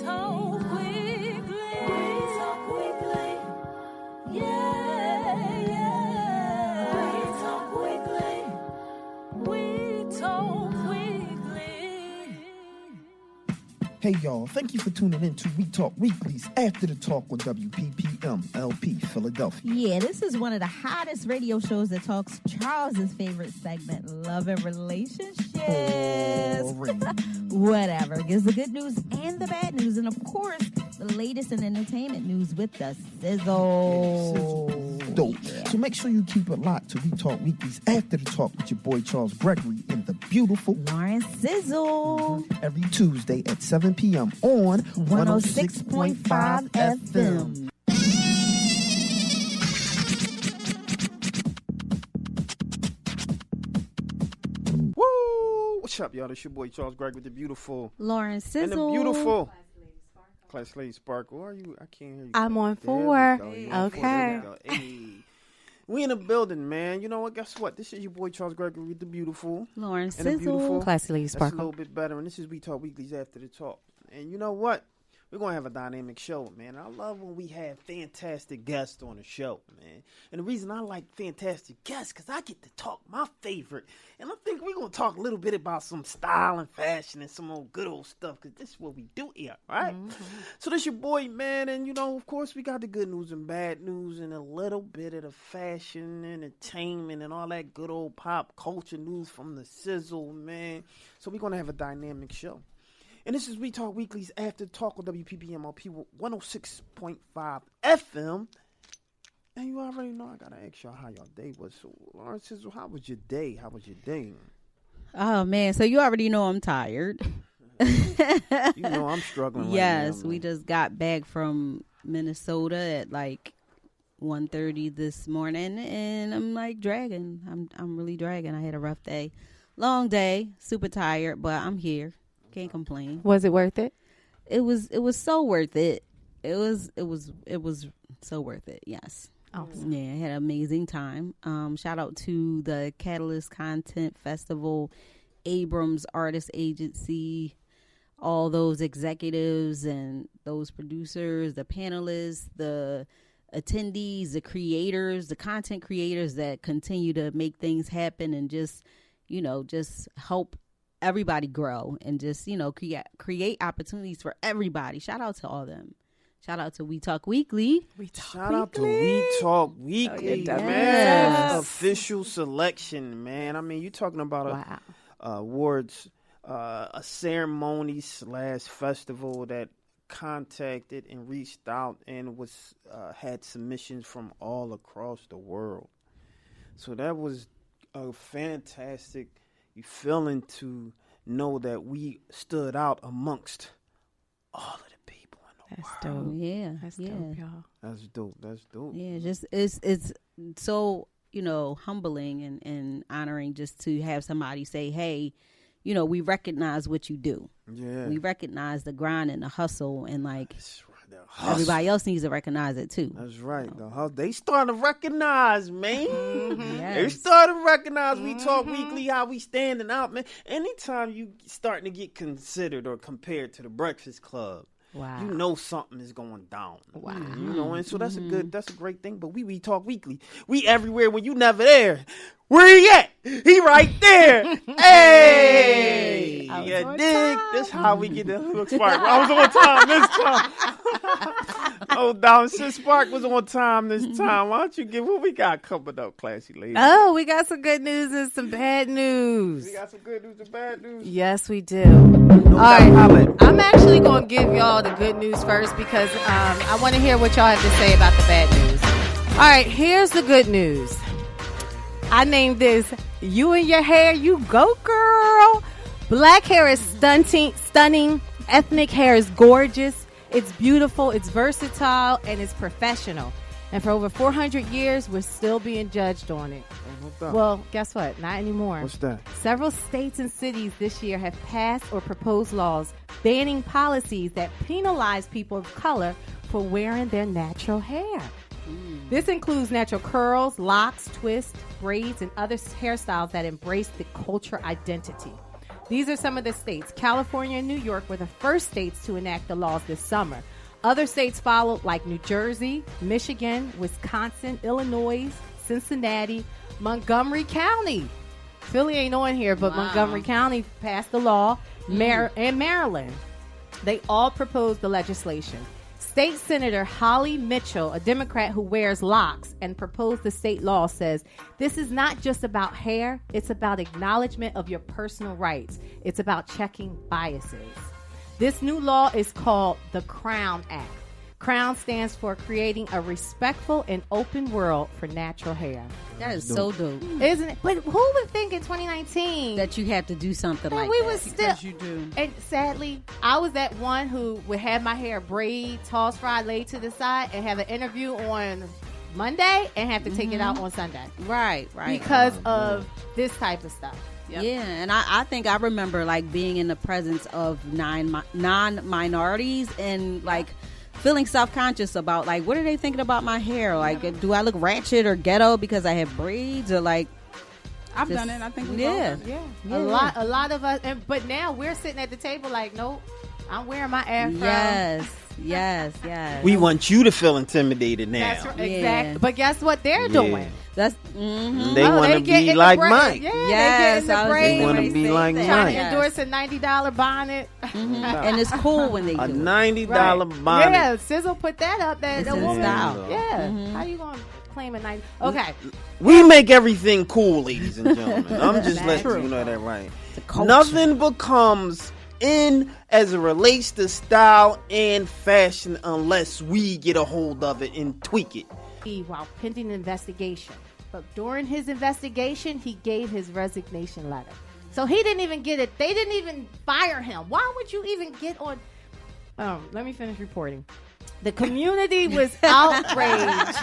talk weekly. We talk weekly. Yeah, yeah. We talk weekly. We talk weekly. Hey y'all, thank you for tuning in to We Talk Weekly's After the Talk on WPPM LP Philadelphia. Yeah, this is one of the hottest radio shows that talks Charles's favorite segment, love and relationships. Whatever. Gives the good news and the bad news. And, of course, the latest in entertainment news with the Sizzle. Dope. Yeah. So make sure you keep it locked to We Talk Weekly's After the Talk with your boy Charles Gregory and the beautiful Lauren Sizzle. Every Tuesday at 7 p.m. on 106.5 FM. Woo! What's up, y'all? It's your boy Charles Gregory with the beautiful Lauren Sizzle. and the beautiful Class Lady Sparkle. Where are you? I can't hear you. I'm on 4. Okay. Hey. We in the building, man. You know what? Guess what? This is your boy Charles Gregory with the beautiful Lauren and the Sizzle. beautiful Classy Lady That's Sparkle. a little bit better. And this is We Talk Weekly's After the Talk. And you know what? We're going to have a dynamic show, man. I love when we have fantastic guests on the show, man. And the reason I like fantastic guests because I get to talk my favorite. And I think we're going to talk a little bit about some style and fashion and some old good old stuff because this is what we do here, right? Mm-hmm. So this your boy, man. And, you know, of course, we got the good news and bad news and a little bit of the fashion, entertainment, and all that good old pop culture news from the Sizzle, man. So we're going to have a dynamic show. And this is We Talk Weekly's After Talk on WPPMLP 106.5 FM. And you already know I got to ask y'all how y'all day was. So, Lauren Sizzle, how was your day? How was your day? Oh, man. So you already know I'm tired. You know I'm struggling yes, right now, we just got back from Minnesota at like 1:30 this morning. And I'm like dragging. I'm really dragging. I had a rough day. Long day. Super tired. But I'm here. Can't complain. Was it worth it? It was so worth it. It was so worth it. Yes. Awesome. Yeah, I had an amazing time. Shout out to the Catalyst Content Festival, Abrams Artist Agency, all those executives and those producers, the panelists, the attendees, the creators, the content creators that continue to make things happen and just help everybody grow and just, create opportunities for everybody. Shout out to all of them. Shout out to We Talk Weekly. Shout out to We Talk Weekly, Oh, man. yes. Official selection, man. I mean, you're talking about a awards, a ceremony / festival that contacted and reached out and was had submissions from all across the world. So that was a fantastic feeling to know that we stood out amongst all of the people in the world. Dope. Yeah. That's yeah. dope, y'all. That's dope. Yeah, just it's so, humbling and honoring just to have somebody say, hey, we recognize what you do. Yeah. We recognize the grind and the hustle and That's right. The hustle. everybody else needs to recognize it too. That's right. The hustle. They starting to recognize, man. Yes. They starting to recognize We Talk Weekly, how we standing out, man. Anytime you starting to get considered or compared to the Breakfast Club, Wow. you know something is going down. Wow. And so that's a great thing. But we Talk Weekly. We everywhere when you never there. Where he at? He right there. Hey! You dig? This how we get the hook spark. I was on time this time. Oh, down since Spark was on time this time. Why don't you give what we got coming up, classy lady? Oh, we got some good news and some bad news. We got some good news and bad news. Yes, we do. All right. I'm actually going to give y'all the good news first because I want to hear what y'all have to say about the bad news. All right, here's the good news. I named this You and Your Hair, You Go Girl. Black hair is stunning. Ethnic hair is gorgeous. It's beautiful, it's versatile, and it's professional. And for over 400 years, we're still being judged on it. Well, guess what? Not anymore. What's that? Several states and cities this year have passed or proposed laws banning policies that penalize people of color for wearing their natural hair. This includes natural curls, locks, twists, braids, and other hairstyles that embrace the culture identity. These are some of the states. California and New York were the first states to enact the laws this summer. Other states followed, like New Jersey, Michigan, Wisconsin, Illinois, Cincinnati, Montgomery County. Philly ain't on here, but Montgomery County passed the law, and Maryland. They all proposed the legislation. State Senator Holly Mitchell, a Democrat who wears locks and proposed the state law, says, this is not just about hair, it's about acknowledgement of your personal rights. It's about checking biases. This new law is called the Crown Act. Crown stands for creating a respectful and open world for natural hair. That is so dope. Isn't it? But who would think in 2019 that you had to do something that like we that? was still, Because you do. and sadly, I was that one who would have my hair braid, tossed, fried, laid to the side, and have an interview on Monday and have to take it out on Sunday. Right. Because of this type of stuff. Yep. Yeah, and I think I remember like being in the presence of non-minorities and like feeling self-conscious about like, what are they thinking about my hair? Like, do I look ratchet or ghetto because I have braids, or like? I've done it. I think we Yeah. both have. Yeah. A lot of us, but now we're sitting at the table like, nope, I'm wearing my afro. Yes. We want you to feel intimidated now. That's right, Yeah. exactly. But guess what they're doing? That's They Oh, want to get be in like the braid. Mike. Yeah, Yes, they get I in the was braid. They wanna just be gonna like say, Trying to Mike. endorse a $90 bonnet. And it's cool when they do A it. $90 bonnet. Yeah, Sizzle put that up. That It's the in woman. style. Yeah. How you gonna claim a 90? Okay. We make everything cool, ladies and gentlemen. I'm just That's letting true. you know that right. culture. Nothing becomes in as it relates to style and fashion unless we get a hold of it and tweak it. While pending an investigation, but during his investigation, he gave his resignation letter. So he didn't even get it. They didn't even fire him. Why would you even get on? Let me finish reporting. The community was outraged.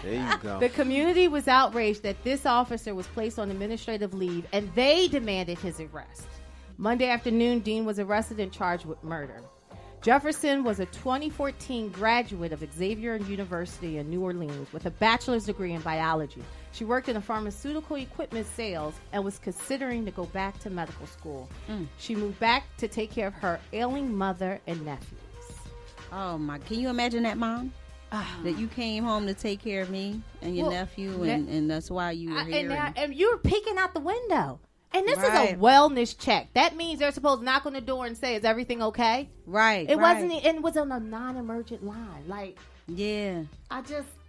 There you go. The community was outraged that this officer was placed on administrative leave, and they demanded his arrest. Monday afternoon, Dean was arrested and charged with murder. Jefferson was a 2014 graduate of Xavier University in New Orleans with a bachelor's degree in biology. She worked in a pharmaceutical equipment sales and was considering to go back to medical school. She moved back to take care of her ailing mother and nephews. Oh my! Can you imagine that, Mom? That you came home to take care of me and your nephew, and that's why you were here. And you were peeking out the window. And this is a Right. wellness check. That means they're supposed to knock on the door and say, "Is everything okay?" Right. It right. wasn't. It was on a non-emergent line. Like Yeah.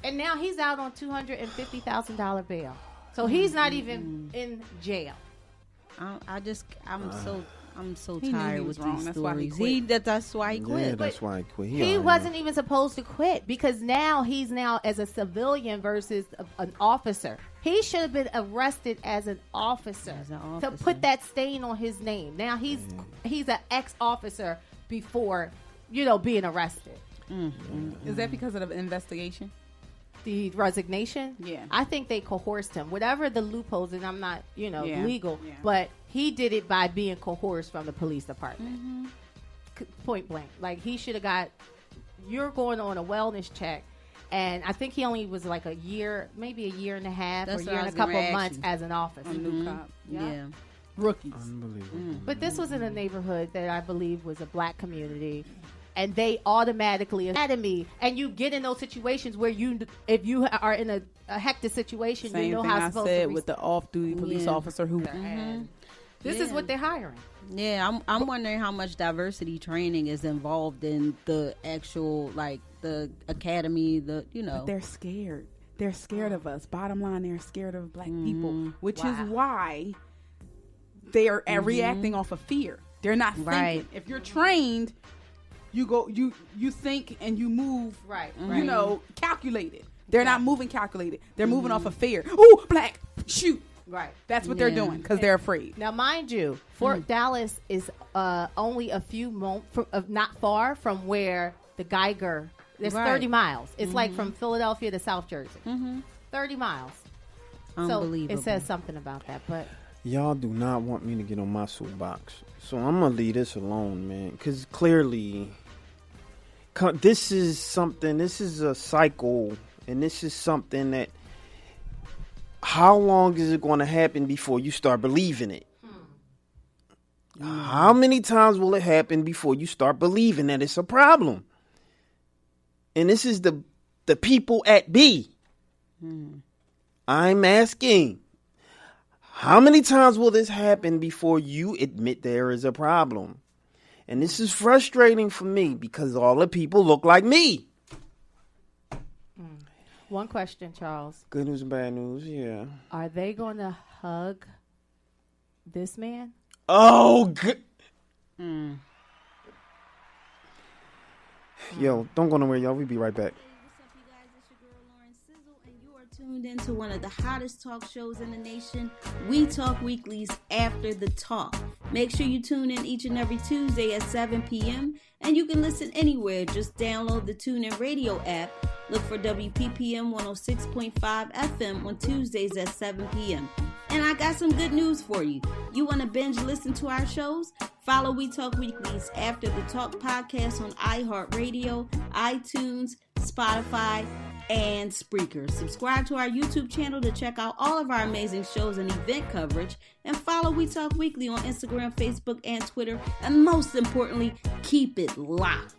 and now he's out on $250,000 bail. So he's not even in jail. I'm so He knew he tired was with wrong. these That's why he stories. quit. That's why he quit. Yeah, that's why I quit. He already wasn't know. even supposed to quit because he's now as a civilian versus an officer. He should have been arrested as an officer, As an to officer. put that stain on his name. Now he's an ex-officer before being arrested. Is that because of the investigation? The resignation, Yeah. I think they coerced him. Whatever the loopholes, and I'm not Yeah. legal, Yeah. but he did it by being coerced from the police department. Point blank, like he should have got. You're going on a wellness check. And I think he only was like a year, maybe a year and a half, That's or what a year I and a was gonna couple of ask months you. as an officer. A new cop. Yeah. Rookies. Unbelievable. But this was in a neighborhood that I believe was a black community, and they automatically academy. And you get in those situations where if you are in a hectic situation, Same you know thing how I supposed said to with the off-duty police Yeah. officer who. And this is Yeah. what they're hiring. Yeah, I'm wondering how much diversity training is involved in the actual the academy. But they're scared. They're scared of us. Bottom line, they're scared of black people, which is why they are reacting off of fear. They're not thinking. Right. If you're trained, you go, you think and you move. Right. Calculated. They're not moving calculated. They're moving off of fear. Ooh, black, shoot. Right. That's what they're Yeah. doing because they're afraid. Now, mind you, Fort Dallas is only a few not far from where the Geiger. There's Right. 30 miles. It's like from Philadelphia to South Jersey. 30 miles. Unbelievable. So it says something about that, but Y'all do not want me to get on my soapbox. So I'm going to leave this alone, man. Because clearly, this is a cycle. And this is something that, how long is it going to happen before you start believing it? How many times will it happen before you start believing that it's a problem? And this is the people at B. I'm asking, how many times will this happen before you admit there is a problem? And this is frustrating for me because all the people look like me. One question, Charles. Good news and bad news, yeah. Are they going to hug this man? Oh, Yo, don't go nowhere, y'all. We'll be right back. What's up, you guys? It's your girl, Lauren Sizzle, and you are tuned into one of the hottest talk shows in the nation, We Talk Weekly's After the Talk. Make sure you tune in each and every Tuesday at 7 p.m., and you can listen anywhere. Just download the TuneIn Radio app. Look for WPPM 106.5 FM on Tuesdays at 7 p.m. And I got some good news for you. You want to binge listen to our shows? Follow We Talk Weekly's After the Talk podcast on iHeartRadio, iTunes, Spotify, and Spreaker. Subscribe to our YouTube channel to check out all of our amazing shows and event coverage. And follow We Talk Weekly on Instagram, Facebook, and Twitter. And most importantly, keep it locked.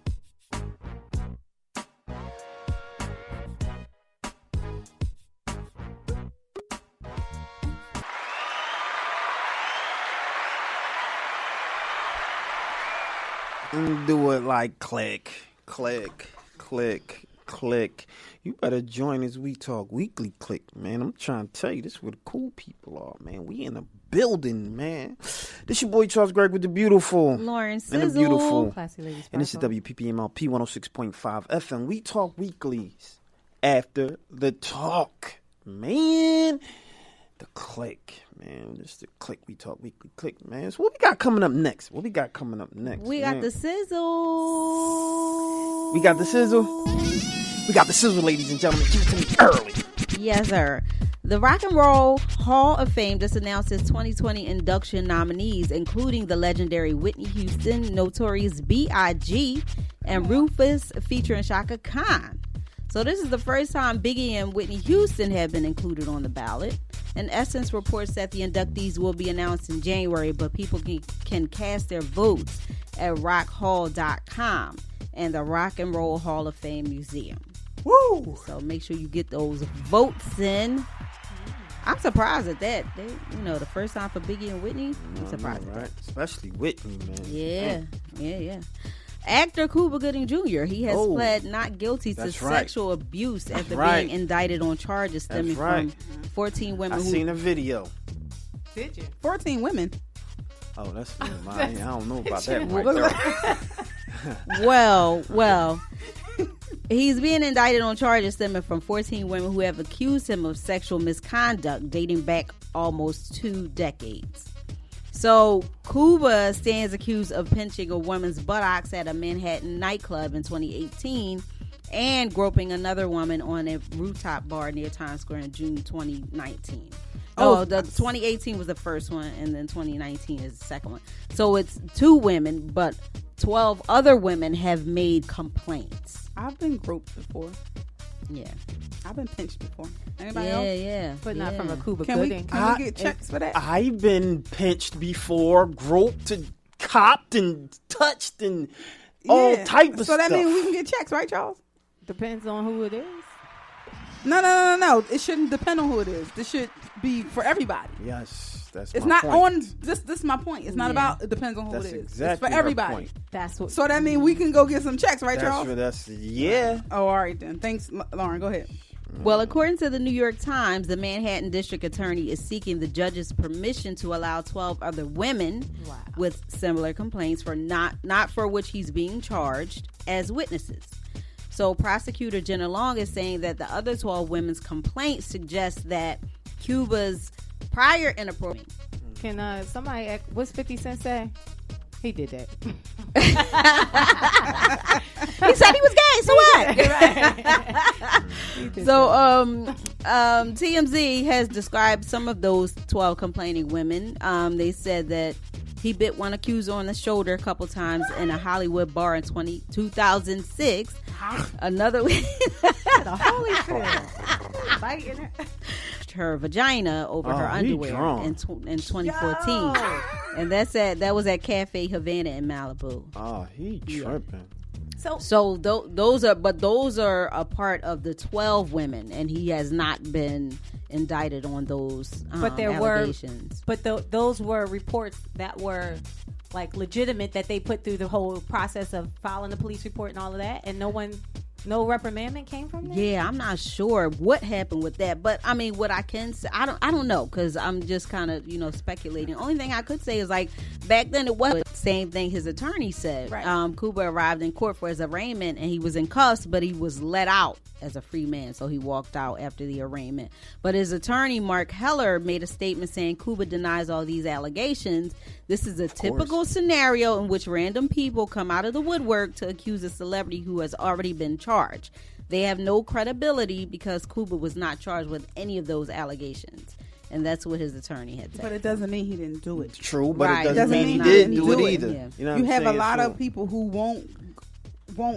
Do it like click. You better join us We Talk Weekly click, man. I'm trying to tell you, this is where the cool people are, man. We in a building, man. This your boy Charles Greg with the beautiful Lauren Sizzle. and the beautiful. Classy Ladies And this is WPPMLP 106.5 FM. We Talk Weeklies After the Talk, man. The click, man. Just the click. We Talk Weekly click, man. So what we got coming up next? We got the sizzle. We got the sizzle, ladies and gentlemen. Give it to me early. Yes, sir. The Rock and Roll Hall of Fame just announced its 2020 induction nominees, including the legendary Whitney Houston, Notorious B.I.G., and Rufus featuring Shaka Khan. So this is the first time Biggie and Whitney Houston have been included on the ballot. And Essence reports that the inductees will be announced in January, but people can cast their votes at rockhall.com and the Rock and Roll Hall of Fame Museum. Woo! So make sure you get those votes in. I'm surprised at that. The first time for Biggie and Whitney. I'm surprised. Right? Especially Whitney, man. Yeah. Actor Cuba Gooding Jr. He has pled not guilty to sexual abuse after being indicted on charges stemming from 14 women. I seen a video. Did you? 14 women. Oh, that's mine. I don't know about that right there. Well. He's being indicted on charges stemming from 14 women who have accused him of sexual misconduct dating back almost 2 decades. So, Cuba stands accused of pinching a woman's buttocks at a Manhattan nightclub in 2018 and groping another woman on a rooftop bar near Times Square in June 2019. The 2018 was the first one, and then 2019 is the second one. So, it's 2 women, but 12 other women have made complaints. I've been groped before. Yeah. I've been pinched before. Anybody else? Yeah. But not from a Cuba Can we Gooding. get checks for that? I've been pinched before, groped and copped and touched and all type of stuff. So that means we can get checks, right, Charles? Depends on who it is. No. It shouldn't depend on who it is. This should be for everybody. Yes, that's it's my not point. on this is my point. It's not about it depends on who That's it is. exactly It's for her everybody. point. That's what. So that means we can go get some checks, right, Charles? Yeah. Oh, all right then. Thanks, Lauren. Go ahead. Well, according to the New York Times, the Manhattan District Attorney is seeking the judge's permission to allow 12 other women with similar complaints for not for which he's being charged as witnesses. So prosecutor Jenna Long is saying that the other 12 women's complaints suggest that Cuba's prior inappropriate. Can somebody ask, what's 50 Cent say? He did that. He said he was gay, so what? TMZ has described some of those 12 complaining women. They said that he bit one accuser on the shoulder a couple times in a Hollywood bar in 2006. Another The Holy Spirit. Biting her vagina over her underwear in 2014. And that was at Cafe Havana in Malibu. Oh, he tripping. So those are a part of the 12 women, and he has not been indicted on those but there allegations. Those were reports that were like legitimate, that they put through the whole process of filing the police report and all of that, and no reprimandment came from that? Yeah, I'm not sure what happened with that, but I mean, what I can say, I don't know, because I'm just kind of speculating. Only thing I could say is, like, back then it was the same thing his attorney said. Right. Cuba arrived in court for his arraignment, and he was in cuffs, but he was let out as a free man, so he walked out after the arraignment. But his attorney, Mark Heller, made a statement saying Cuba denies all these allegations. This is a typical scenario in which random people come out of the woodwork to accuse a celebrity who has already been charged. They have no credibility because Cuba was not charged with any of those allegations. And that's what his attorney had said. But it doesn't mean he didn't do it. It's true, but Right. it doesn't mean he not didn't do it do it. either. Yeah. You know what You I'm have a saying? lot So- of people who won't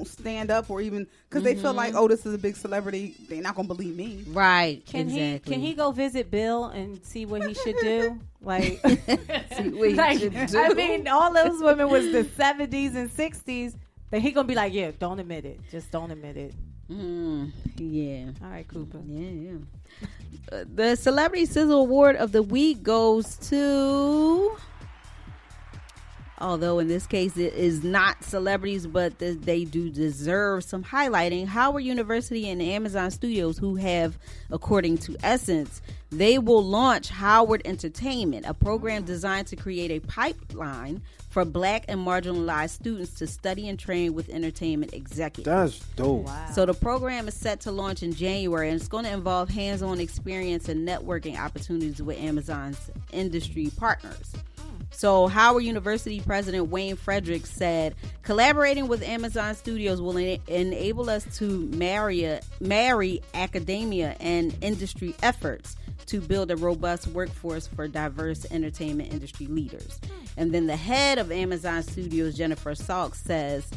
stand up, or even because they feel like, oh, this is a big celebrity, they're not gonna believe me. Right. Can exactly. he go visit Bill and see what he should do? Like, See what he like, should do. I mean, all those women was the 70s and 60s. Then he gonna be like, yeah, don't admit it. Just don't admit it. Yeah. All right, Cooper. Yeah. The Celebrity Sizzle Award of the Week goes to, although in this case it is not celebrities, but they do deserve some highlighting, Howard University and Amazon Studios, who have, according to Essence, they will launch Howard Entertainment, a program designed to create a pipeline for Black and marginalized students to study and train with entertainment executives. That's dope. Wow. So the program is set to launch in January, and it's going to involve hands-on experience and networking opportunities with Amazon's industry partners. So Howard University President Wayne Fredericks said, collaborating with Amazon Studios will enable us to marry academia and industry efforts to build a robust workforce for diverse entertainment industry leaders. And then the head of Amazon Studios, Jennifer Salk, says,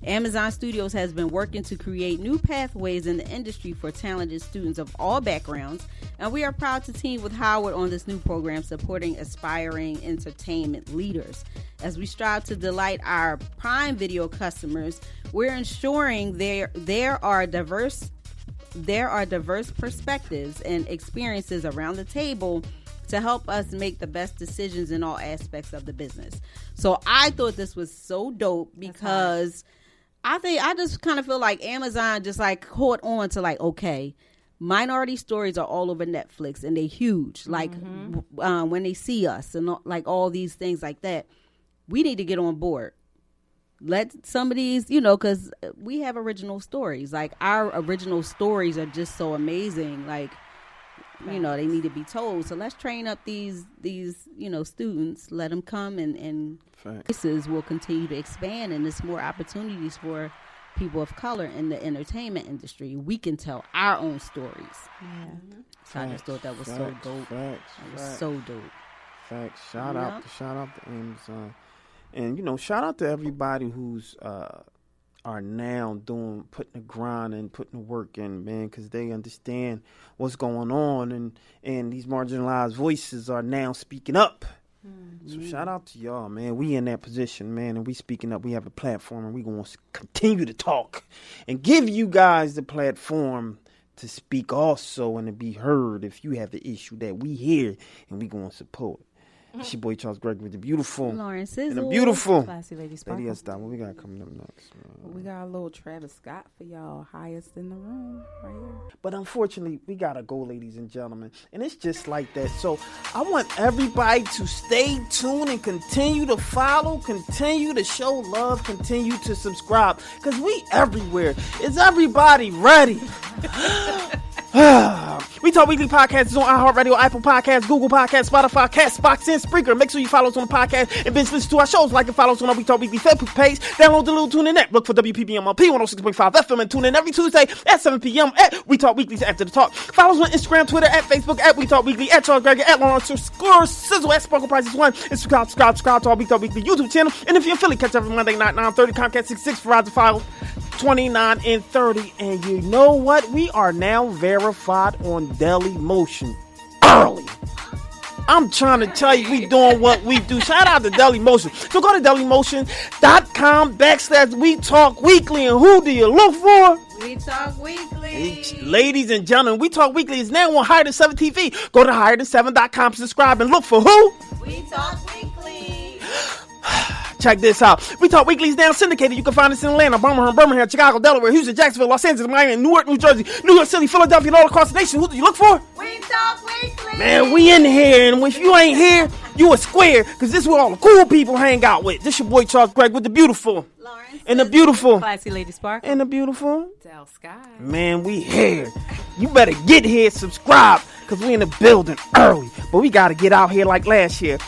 Amazon Studios has been working to create new pathways in the industry for talented students of all backgrounds, and we are proud to team with Howard on this new program supporting aspiring entertainment leaders. As we strive to delight our Prime Video customers, we're ensuring there are diverse perspectives and experiences around the table to help us make the best decisions in all aspects of the business. So I thought this was so dope because I just kind of feel like Amazon just like caught on to like, okay, minority stories are all over Netflix and they're huge. Like when they see us and like all these things like that, we need to get on board. Let some of these, because we have original stories. Like our original stories are just so amazing. Like, they need to be told. So let's train up these students. Let them come and places will continue to expand, and there's more opportunities for people of color in the entertainment industry. We can tell our own stories. Yeah. So I just thought that was so dope. That was so dope. Facts. Shout out to Amazon. And, shout out to everybody who's are now putting the grind and putting the work in, man, because they understand what's going on, and these marginalized voices are now speaking up. So shout out to y'all, man. We in that position, man, and we speaking up. We have a platform, and we going to continue to talk and give you guys the platform to speak also and to be heard if you have the issue that we hear, and we going to support. It's your boy Charles Gregory, the beautiful Lauren Sizzle. and the beautiful Classy Lady Sparkle. Lady Estelle. What we got coming up next? We got a little Travis Scott for y'all, highest in the room right here. But unfortunately, we gotta go, ladies and gentlemen, and it's just like that. So I want everybody to stay tuned and continue to follow, continue to show love, continue to subscribe, because we everywhere. Is everybody ready? We Talk Weekly Podcast is on iHeartRadio, Apple Podcasts, Google Podcasts, Spotify, Castbox, and Spreaker. Make sure you follow us on the podcast and listen to our shows. Like and follow us on our We Talk Weekly Facebook page. Download the little TuneIn app. Look for WPBMLP 106.5 FM and tune in every Tuesday at 7 p.m. at We Talk Weekly's After the Talk. Follow us on Instagram, Twitter, at Facebook, at We Talk Weekly, at Charles Gregory, at Lauren_Sizzle, at Sparkle Prices 1, and subscribe to our We Talk Weekly YouTube channel. And if you're in Philly, catch every Monday night, 9:30, Comcast 66, Verizon 5, 29 and 30. And you know what? We are now verified on Daily Motion early. I'm trying to tell you, we doing what we do. Shout out to Dailymotion. So go to dailymotion.com/We Talk Weekly. And who do you look for? We Talk Weekly. Ladies and gentlemen, We Talk Weekly is now on Higher Than 7 TV. Go to higherthan7.com, subscribe, and look for who? We Talk Weekly. Check this out. We Talk Weekly is now syndicated. You can find us in Atlanta, Birmingham, Chicago, Delaware, Houston, Jacksonville, Los Angeles, Miami, Newark, New Jersey, New York City, Philadelphia, and all across the nation. Who do you look for? We Talk Weekly. Man, we in here, and if you ain't here, you a square, because this is where all the cool people hang out with. This your boy Charles Greg with the beautiful. Lawrence. And the beautiful. Classy Lady Spark. And the beautiful. Del Sky. Man, we here. You better get here, subscribe, because we in the building early. But we got to get out here like last year.